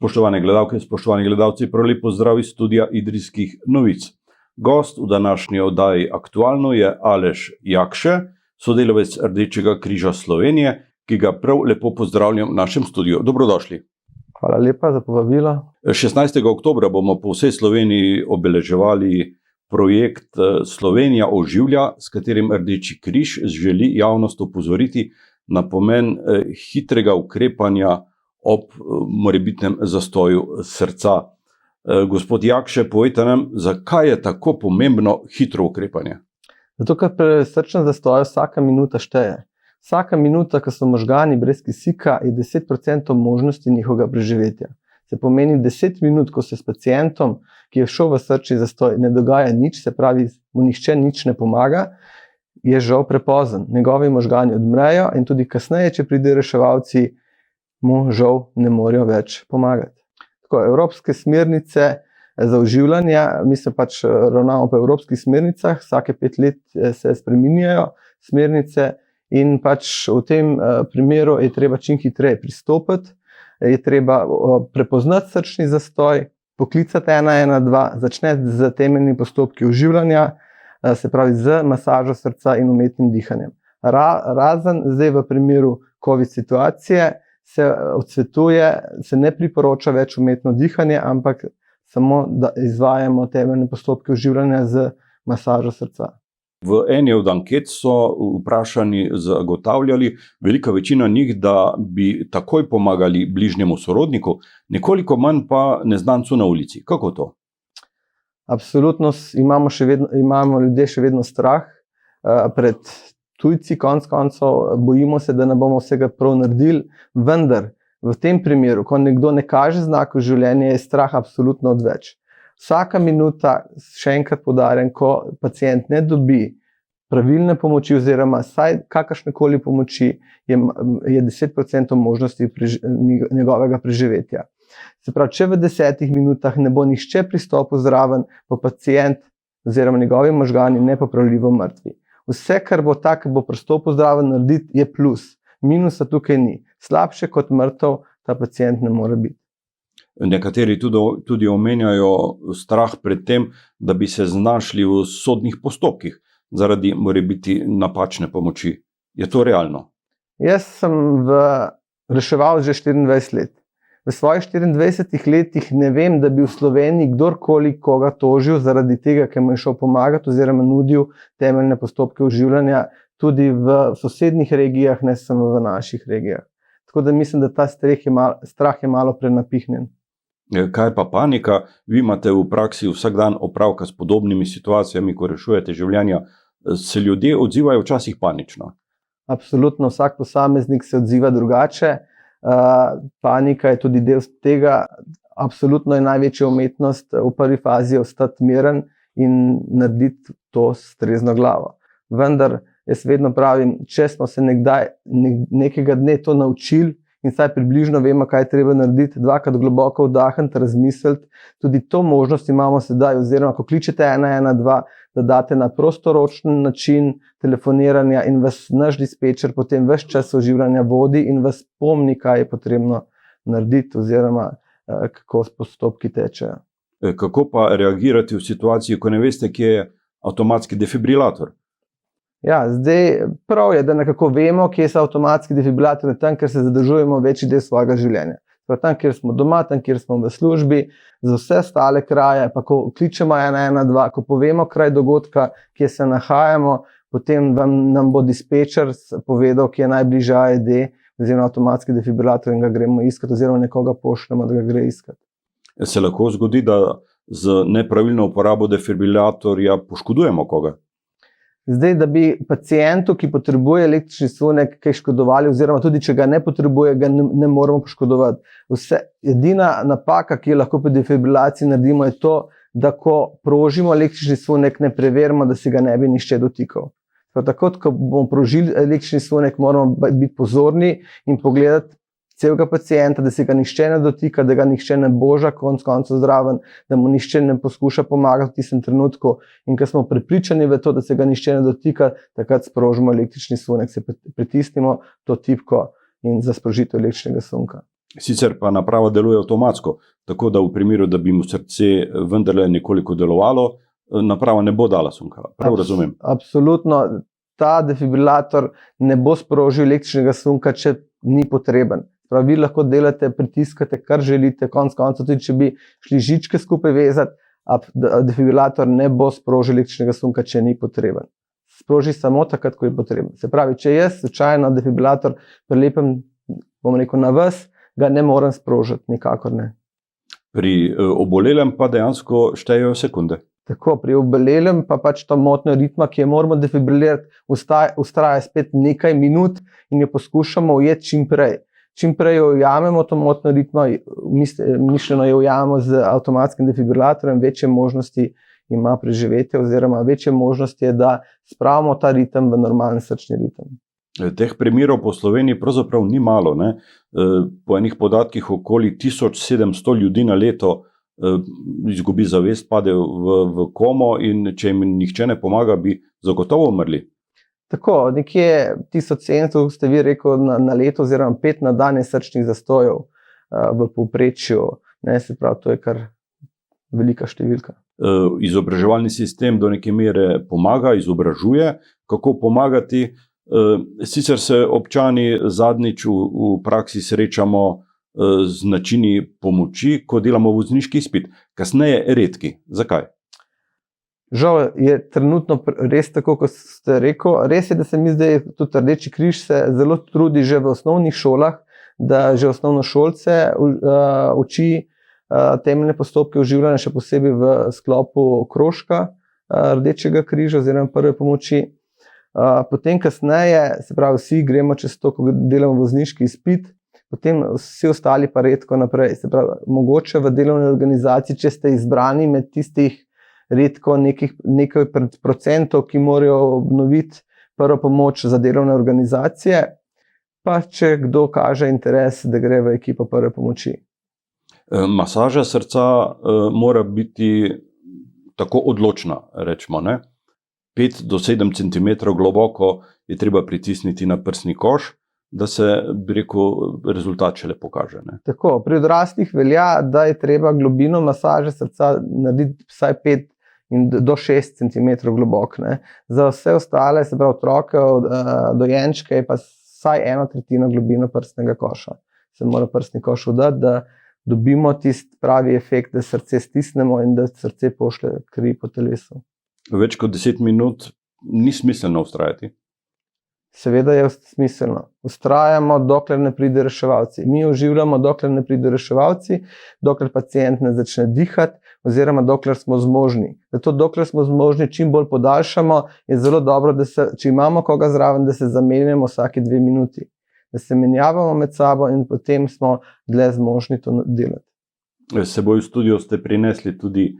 Spoštovane gledalke, spoštovani gledalci, prav lep pozdrav iz studia Idrijskih novic. Gost v današnji oddaji Aktualno je Aleš Jakše, sodelavec Rdečega križa Slovenije, ki ga prav lepo pozdravljam v našem studiu. Dobrodošli. Hvala lepa za povabilo. 16. oktobra bomo po vsej Sloveniji obeleževali projekt Slovenija oživlja, s katerim Rdeči križ želi javnost opozoriti na pomen hitrega ukrepanja ob morebitnem zastoju srca. Gospod Jakše, povejte nam, zakaj je tako pomembno hitro ukrepanje? Zato, ker pri srčnem zastoju vsaka minuta šteje. Vsaka minuta, ko so možgani brez kisika, je 10% možnosti njihovega preživetja. Se pomeni 10 minut, ko se s pacientom, ki je šel v srčni zastoj, ne dogaja nič, se pravi, mu nihče nič ne pomaga, je žal prepozen. Njegovi možgani odmrejo in tudi kasneje, če pride reševalci, mu žal ne morejo več pomagati. Tako, evropske smernice za oživljanje, mi se pač ravnamo po evropskih smernicah, vsake 5 let se spreminjajo smernice in pač v tem primeru je treba čim hitreje pristopiti, je treba prepoznati srčni zastoj, poklicati 112, začneti z temeljnimi postopki oživljanja, se pravi z masažo srca in umetnim dihanjem. Razen zdaj v primeru COVID situacije se odsvetuje, se ne priporoča več umetno dihanje, ampak samo da izvajamo temeljne postopke oživljanja z masažo srca. V eni od anket so vprašani zagotavljali, velika večina njih, da bi takoj pomagali bližnjemu sorodniku, nekoliko manj pa neznancu na ulici. Kako to? Absolutno imamo ljudje še vedno strah pred tujci, konec koncev, bojimo se, da ne bomo vsega prav naredili, vendar v tem primeru, ko nekdo ne kaže znakov življenja, je strah absolutno odveč. Vsaka minuta, še enkrat poudarjam, ko pacient ne dobi pravilne pomoči oziroma saj kakršnekoli pomoči, je 10% možnosti njegovega preživetja. Se pravi, če v 10 minutah ne bo nihče pristopil zraven, bo pacient oziroma njegovi možgani nepopravljivo mrtvi. Vse, kar bo tako, bo pristopil zraven narediti, je plus. Minusa tukaj ni. Slabše kot mrtev ta pacient ne more biti. Nekateri tudi omenjajo strah pred tem, da bi se znašli v sodnih postopkih zaradi morebiti napačne pomoči. Je to realno? Jaz sem reševal že 24 let. V svojih 24 letih ne vem, da bi v Sloveniji kdorkoli koga tožil zaradi tega, ker mu je šel pomagati oziroma nudil temeljne postopke oživljanja tudi v sosednjih regijah, ne samo v naših regijah. Tako da mislim, da ta strah je malo prenapihnjen. Kaj pa panika? Vi imate v praksi vsak dan opravka s podobnimi situacijami, ko rešujete življenja. Se ljudje odzivajo včasih panično? Absolutno, vsak posameznik se odziva drugače. Panika je tudi del tega. Absolutno je največja umetnost v prvi fazi ostati miren in narediti to s trezno glavo. Vendar jaz vedno pravim, če smo se nekega dne to naučili in saj približno vemo, kaj treba narediti, dvakrat globoko vdahniti, razmisliti, tudi to možnost imamo sedaj, oziroma ko kličete 112, da date na prostoročen način telefoniranja in vas naš dispečer potem ves čas oživljanja vodi in vas spomni, kaj je potrebno narediti oziroma kako postopki tečejo. Kako pa reagirati v situaciji, ko ne veste, kje je avtomatski defibrilator? Ja, zdaj prav je, da nekako vemo, kje so avtomatski defibrilatorji, tam, kjer se zadržujemo večji del svojega življenja. Tam, kjer smo doma, tam, kjer smo v službi, za vse ostale kraje, pa ko kličemo 112, ko povemo kraj dogodka, kje se nahajamo, potem nam bo dispečer povedal, kje je najbližja AED, oziroma avtomatski defibrilator in ga gremo iskati, oziroma nekoga pošljemo, da ga gre iskati. Se lahko zgodi, da z nepravilno uporabo defibrilatorja poškodujemo koga? Zdaj, da bi pacientu, ki potrebuje električni sunek, kaj škodovali, oziroma tudi, če ga ne potrebuje, ga ne moramo poškodovati. Edina napaka, ki jo lahko pri defibrilaciji naredimo, je to, da ko prožimo električni sunek, ne preverimo, da si ga ne bi nihče dotikal. Tako, ko bomo prožili električni sunek, moramo biti pozorni in pogledati celega pacienta, da se ga nihče ne dotika, da ga nihče ne boža konec koncev zraven, da mu nihče ne poskuša pomagati v tistem trenutku. In ko smo prepričani v to, da se ga nihče ne dotika, takrat sprožimo električni sunek, se pritisnimo to tipko in za sprožitev električnega sunka. Sicer pa naprava deluje avtomatsko, tako da v primeru, da bi mu srce vendarle nekoliko delovalo, naprava ne bo dala sunka. Prav razumem? Absolutno. Ta defibrilator ne bo sprožil električnega sunka, če ni potreben. Prav, vi lahko delate, pritiskate, kar želite, konec koncev, tudi če bi šli žičke skupaj vezati, defibrilator ne bo sprožil električnega sunka, če ni potreben. Sproži samo takrat, ko je potreben. Se pravi, če jaz slučajno defibrilator prilepim, bom rekel, na vas, ga ne morem sprožiti, nikakor ne. Pri obolelem pa dejansko štejejo sekunde. Tako, pri obolelem pa pač ta motnja ritma, ki jo moramo defibrilirati, ustraja spet nekaj minut in jo poskušamo ujeti čim prej. Čim prej jo ujamemo, to motnjo ritma, mišljeno jo ujamemo z avtomatskim defibrilatorjem, večje možnosti ima preživetje oziroma večje možnosti je, da spravimo ta ritem v normalen srčni ritem. Teh primerov po Sloveniji pravzaprav ni malo, ne? Po enih podatkih okoli 1700 ljudi na leto izgubi zavest, pade v komo in če jim nihče ne pomaga, bi zagotovo umrli. Tako, nekje 1700 ste vi rekel na leto oziroma 5 na dan je srčnih zastojev v povprečju, ne, se pravi, to je kar velika številka. Izobraževalni sistem do neke mere pomaga, izobražuje, kako pomagati. Sicer se občani zadnjič v praksi srečamo z načini pomoči, ko delamo vozniški izpit. Kasneje redki. Zakaj? Žal je trenutno res tako, kot ste rekel. Res je, da se mi zdaj tudi Rdeči križ se zelo trudi že v osnovnih šolah, da že osnovnošolce uči temeljne postopke oživljanja, še posebej v sklopu krožka Rdečega križa oziroma prve pomoči. Potem kasneje, se pravi, vsi gremo čez to, ko delamo vozniški izpit, potem vsi ostali pa redko naprej. Se pravi, mogoče v delovni organizaciji, če ste izbrani med tistih redko nekaj procentov, ki morajo obnoviti prvo pomoč za delovne organizacije, pa če kdo kaže interes, da gre v ekipo prve pomoči. Masaža srca mora biti tako odločna, rečemo, ne? 5 do 7 cm globoko je treba pritisniti na prsni koš, da se, bi rekel, rezultat šele pokaže. Ne? Tako, pri odraslih velja, da je treba globino masaže srca narediti vsaj 5 do 6 cm globok. Ne? Za vse ostale, se pravi otroke, dojenčke, je pa vsaj 1/3 globino prsnega koša. Se mora prsni koš udati, da dobimo tisti pravi efekt, da srce stisnemo in da srce pošlje kri po telesu. Več kot 10 minut ni smiselno vztrajati. Seveda je smiselno. Vztrajamo, dokler ne pride reševalci. Mi oživljamo, dokler ne pride reševalci, dokler pacient ne začne dihati oziroma dokler smo zmožni. Zato dokler smo zmožni, čim bolj podaljšamo, je zelo dobro, da se, če imamo koga zraven, da se zamenjamo vsake 2 minuti. Da se menjavamo med sabo in potem smo dlje zmožni to delati. S seboj v studio ste prinesli tudi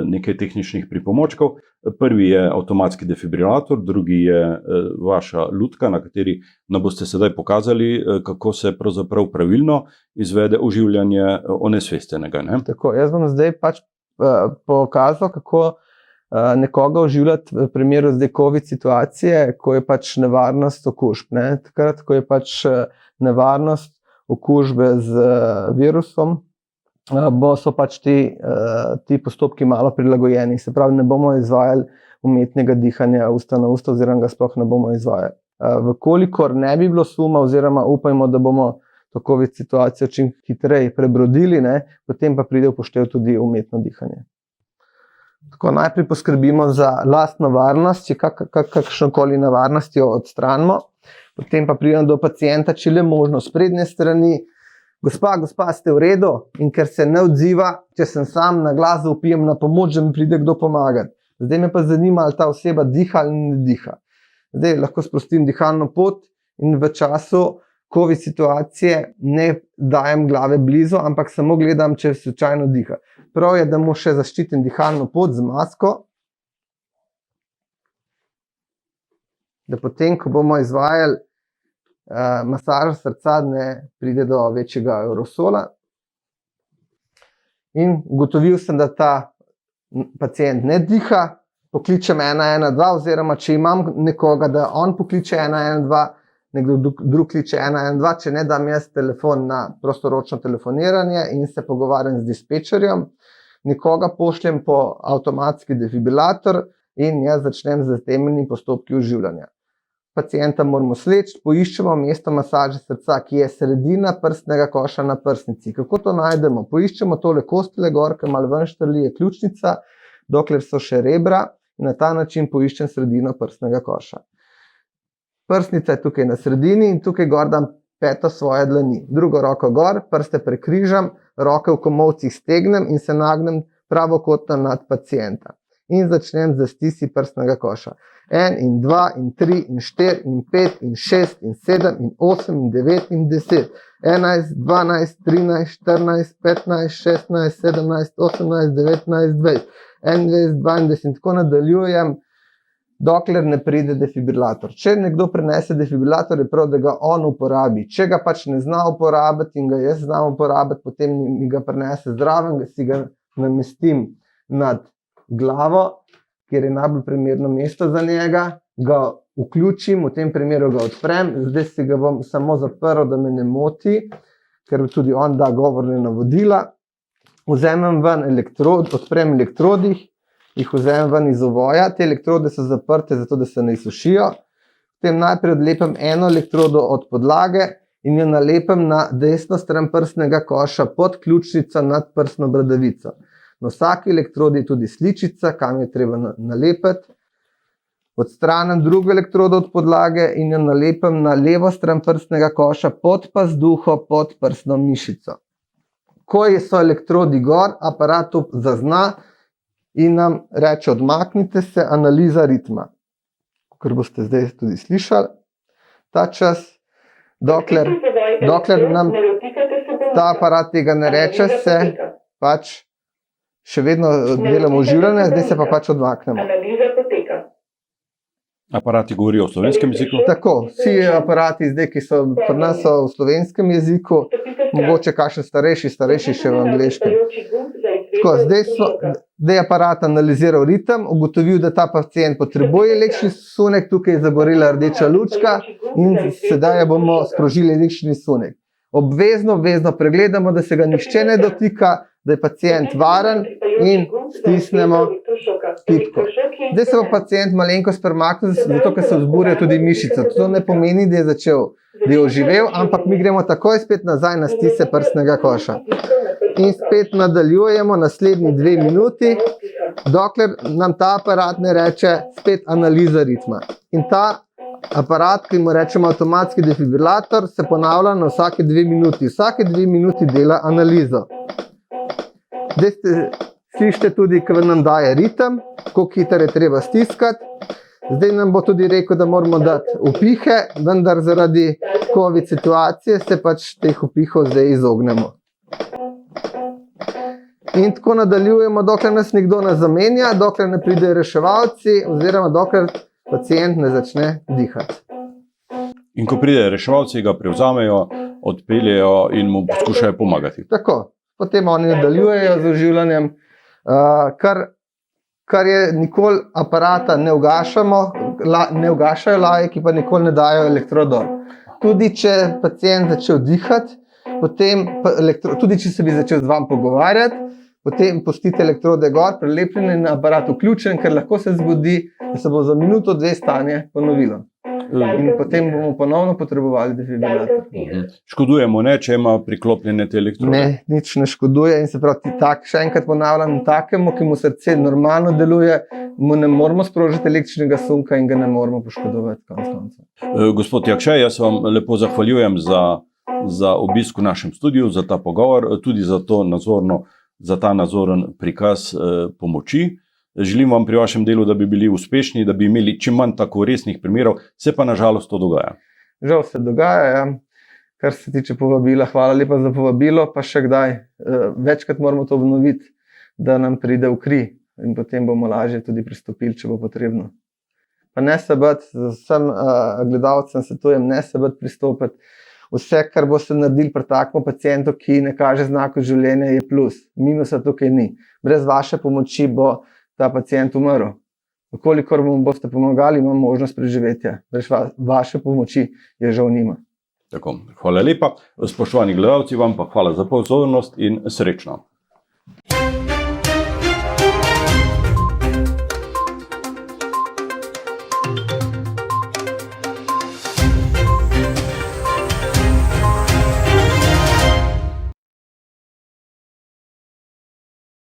nekaj tehničnih pripomočkov. Prvi je avtomatski defibrilator, drugi je vaša lutka, na kateri nam boste sedaj pokazali, kako se pravzaprav pravilno izvede oživljanje onesveščenega. Ne? Tako, jaz bom zdaj pač pokazal, kako nekoga oživljati v primeru zdaj COVID situacije, ko je pač nevarnost okužb. Ne? Takrat, ko je pač nevarnost okužbe z virusom, so pač ti postopki malo prilagojeni. Se pravi, ne bomo izvajali umetnega dihanja usta na usta oziroma ga sploh ne bomo izvajali. Vkolikor ne bi bilo suma oziroma upajmo, da bomo to COVID situacijo čim hitreje prebrodili, ne, potem pa pride v poštev tudi umetno dihanje. Tako, najprej poskrbimo za lastno varnost, če kakšnokoli nevarnost jo odstranimo, potem pa pridemo do pacienta, če le možno s prednje strani. Gospa, ste v redu? In ker se ne odziva, če sem sam na glas vpijem na pomoč, da mi pride kdo pomagati. Zdaj me pa zanima, ali ta oseba diha ali ne diha. Zdaj lahko sprostim dihalno pot in v času COVID situacije ne dajem glave blizu, ampak samo gledam, če slučajno diha. Prav je, da mu še zaščitim dihalno pot z masko, da potem, ko bomo izvajali masaža srca, ne pride do večjega aerosola. In ugotovil sem, da ta pacient ne diha, pokličem 112 oziroma če imam nekoga, da on pokliče 112, nekdo drug kliče 112, če ne dam jaz telefon na prostoročno telefoniranje in se pogovarjam z dispečerjem, nekoga pošljem po avtomatski defibrilator in jaz začnem z temeljnim postopki oživljanja. Pacienta moramo sleči, poiščemo mesto masaže srca, ki je sredina prstnega koša na prsnici. Kako to najdemo? Poiščemo tole kostele gor, ker malo ven štrli je ključnica, dokler so še rebra, in na ta način poiščem sredino prstnega koša. Prsnica je tukaj na sredini in tukaj gor dam peto svoje dlani. Drugo roko gor, prste prekrižam, roke v komolcih stegnem in se nagnem pravokotno nad pacienta. In začnem z stiskom prstnega koša. 1 in 2 in 3 in 4 in 5 in 6 in 7 in 8 in 9 in 10. 11, 12, 13, 14, 15, 16, 17, 18, 19, 20. 21, 22 in tako nadaljujem, dokler ne pride defibrilator. Če nekdo prenese defibrilator, je prav, da ga on uporabi. Če ga pač ne zna uporabiti in ga jaz znam uporabiti, potem mi ga prenese zraven, si ga namestim nad glavo, kjer je najbolj primerno mesto za njega, ga vključim, v tem primeru ga odprem, zdaj si ga bom samo zaprl, da me ne moti, ker tudi on da govorne navodila. Vzamem ven elektrod, odprem elektrodih, jih vzamem ven iz ovoja, te elektrode so zaprte, zato da se ne izsušijo. Potem najprej odlepim eno elektrodo od podlage in jo nalepim na desno stran prstnega koša pod ključnico nad prstno bradavico. Na vsaki elektrodi je tudi sličica, kam je treba nalepiti. Odstranim drugo elektrodo od podlage in jo nalepim na levo stran prstnega koša pod pazduho, pod prstno mišico. Ko so elektrodi gor, aparat to zazna in nam reče: odmaknite se, analiza ritma. Kar boste zdaj tudi slišali, ta čas, dokler nam ta aparat tega ne reče, se pač še vedno delamo oživljanje, zdaj se pa pač odmaknemo. Aparati govorijo v slovenskem jeziku? Tako, vsi aparati zdaj, ki so pri nas, so v slovenskem jeziku, mogoče kakšen starejši še v angleškem. Tako, zdaj je aparat analiziral ritem, ugotovil, da ta pacient potrebuje električni sunek, tukaj je zagorela rdeča lučka in sedaj bomo sprožili električni sunek. Obvezno pregledamo, da se ga nihče ne dotika, da je pacient varen in stisnemo tipko. Zdaj se bo pacient malenkost premaknil, zato ker se vzburja tudi mišica. To ne pomeni, da je oživel, ampak mi gremo takoj spet nazaj na stisce prstnega koša. In spet nadaljujemo naslednji 2 minuti, dokler nam ta aparat ne reče spet analiza ritma. In ta aparat, ki mu rečemo avtomatski defibrilator, se ponavlja na vsake 2 minuti. Vsake 2 minuti dela analizo. Zdaj slišite tudi, ko nam daje ritem, koliko hitro je treba stiskati. Zdaj nam bo tudi rekel, da moramo dati upihe, vendar zaradi COVID situacije se pač teh upihov zdaj izognemo. In tako nadaljujemo, dokler nas nekdo ne zamenja, dokler ne pridejo reševalci oziroma dokler pacient ne začne dihati. In ko pridejo reševalci, ga prevzamejo, odpeljejo in mu poskušajo pomagati. Tako. Potem oni nadaljujejo z oživljanjem, kar je nikoli aparata ne ugašajo lajki, pa nikoli ne dajo elektrodor. Tudi če pacient začel dihati, tudi če se bi začel z vami pogovarjati, potem pustite elektrode gor, prelepljene in aparat vključen, ker lahko se zgodi, da se bo za minuto 2 stanje ponovilo. In potem bomo ponovno potrebovali defibrilator. Škodujemo, ne, če ima priklopljene te elektrode? Ne, nič ne škoduje in se pravi, še enkrat ponavljam, takemu, ki mu srce normalno deluje, mu ne moramo sprožiti električnega sunka in ga ne moramo poškodovati konec koncev. Gospod Jakše, jaz vam lepo zahvaljujem za obisk v našem studiu, za ta pogovor, tudi za ta nazoren prikaz pomoči. Želim vam pri vašem delu, da bi bili uspešni, da bi imeli čim manj tako resnih primerov, se pa nažalost to dogaja. Žal se dogaja, ja. Kar se tiče povabila, hvala lepa za povabilo, pa še kdaj, večkrat moramo to obnoviti, da nam pride v kri in potem bomo lažje tudi pristopili, če bo potrebno. Pa ne se bati, z vsem gledalcem svetujem, ne se bati pristopiti. Vse, kar boste naredili pri takem pacientu, ki ne kaže znakov življenja, je plus. Minusa tukaj ni. Brez vaše pomoči bo ta pacient umrl. Kolikor vam boste pomagali, imam možnost preživetja. Vaše pomoči je žal nima. Tako, hvala lepa. Spoštovani gledalci, vam pa hvala za pozornost in srečno.